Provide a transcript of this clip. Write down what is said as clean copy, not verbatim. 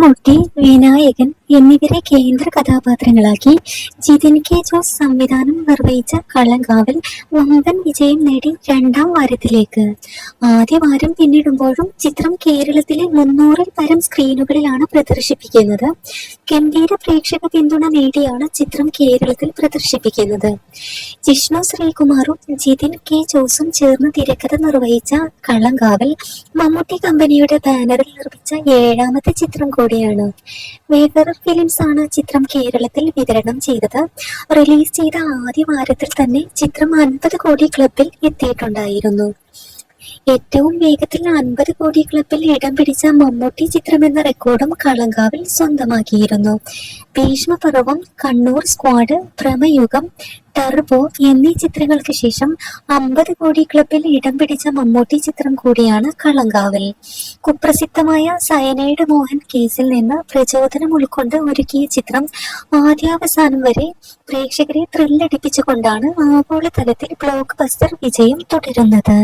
മമ്മൂട്ടി, വിനായകൻ എന്നിവരെ കേന്ദ്ര കഥാപാത്രങ്ങളാക്കി ജിതിൻ കെ ജോസ് സംവിധാനം നിർവഹിച്ച കള്ളങ്കാവൽ വമ്പൻ വിജയം നേടി രണ്ടാം വാരത്തിലേക്ക്. ആദ്യ വാരം പിന്നിടുമ്പോഴും ചിത്രം കേരളത്തിലെ 300-ൽ പരം സ്ക്രീനുകളിലാണ് പ്രദർശിപ്പിക്കുന്നത്. ഗംഭീര പ്രേക്ഷക പിന്തുണ നേടിയാണ് ചിത്രം കേരളത്തിൽ പ്രദർശിപ്പിക്കുന്നത്. ജിഷ്ണു ശ്രീകുമാറും ജിതിൻ കെ ജോസും ചേർന്ന് തിരക്കഥ നിർവഹിച്ച കള്ളങ്കാവൽ മമ്മൂട്ടി കമ്പനിയുടെ ബാനറിൽ നിർമ്മിച്ച 7ാമത്തെ ചിത്രം കൂടിയാണ്. വേഗറർ ഫിലിംസ് ആണ് ചിത്രം കേരളത്തിൽ വിതരണം ചെയ്തത്. റിലീസ് ചെയ്ത ആദ്യ വാരത്തിൽ തന്നെ ചിത്രം 50 കോടി ക്ലബിൽ എത്തിയിട്ടുണ്ടായിരുന്നു. ഏറ്റവും വേഗത്തിൽ 50 കോടി ക്ലബിൽ ഇടം പിടിച്ച മമ്മൂട്ടി ചിത്രമെന്ന റെക്കോർഡും കളങ്കാവിൽ സ്വന്തമാക്കിയിരുന്നു. ഭീഷ്മപർവം, കണ്ണൂർ സ്ക്വാഡ്, ഭ്രമയുഗം, ടർബോ എന്നീ ചിത്രങ്ങൾക്ക് ശേഷം 50 കോടി ക്ലബിൽ ഇടം പിടിച്ച മമ്മൂട്ടി ചിത്രം കൂടിയാണ് കളങ്കാവൽ. കുപ്രസിദ്ധമായ സയനൈഡ് മോഹൻ കേസിൽ നിന്ന് പ്രചോദനം ഉൾക്കൊണ്ട് ഒരുക്കിയ ചിത്രം ആദ്യാവസാനം വരെ പ്രേക്ഷകരെ ത്രില്ലടിപ്പിച്ചുകൊണ്ടാണ് ആഗോളതലത്തിൽ ബ്ലോക്ക് ബസ്റ്റർ വിജയം തുടരുന്നത്.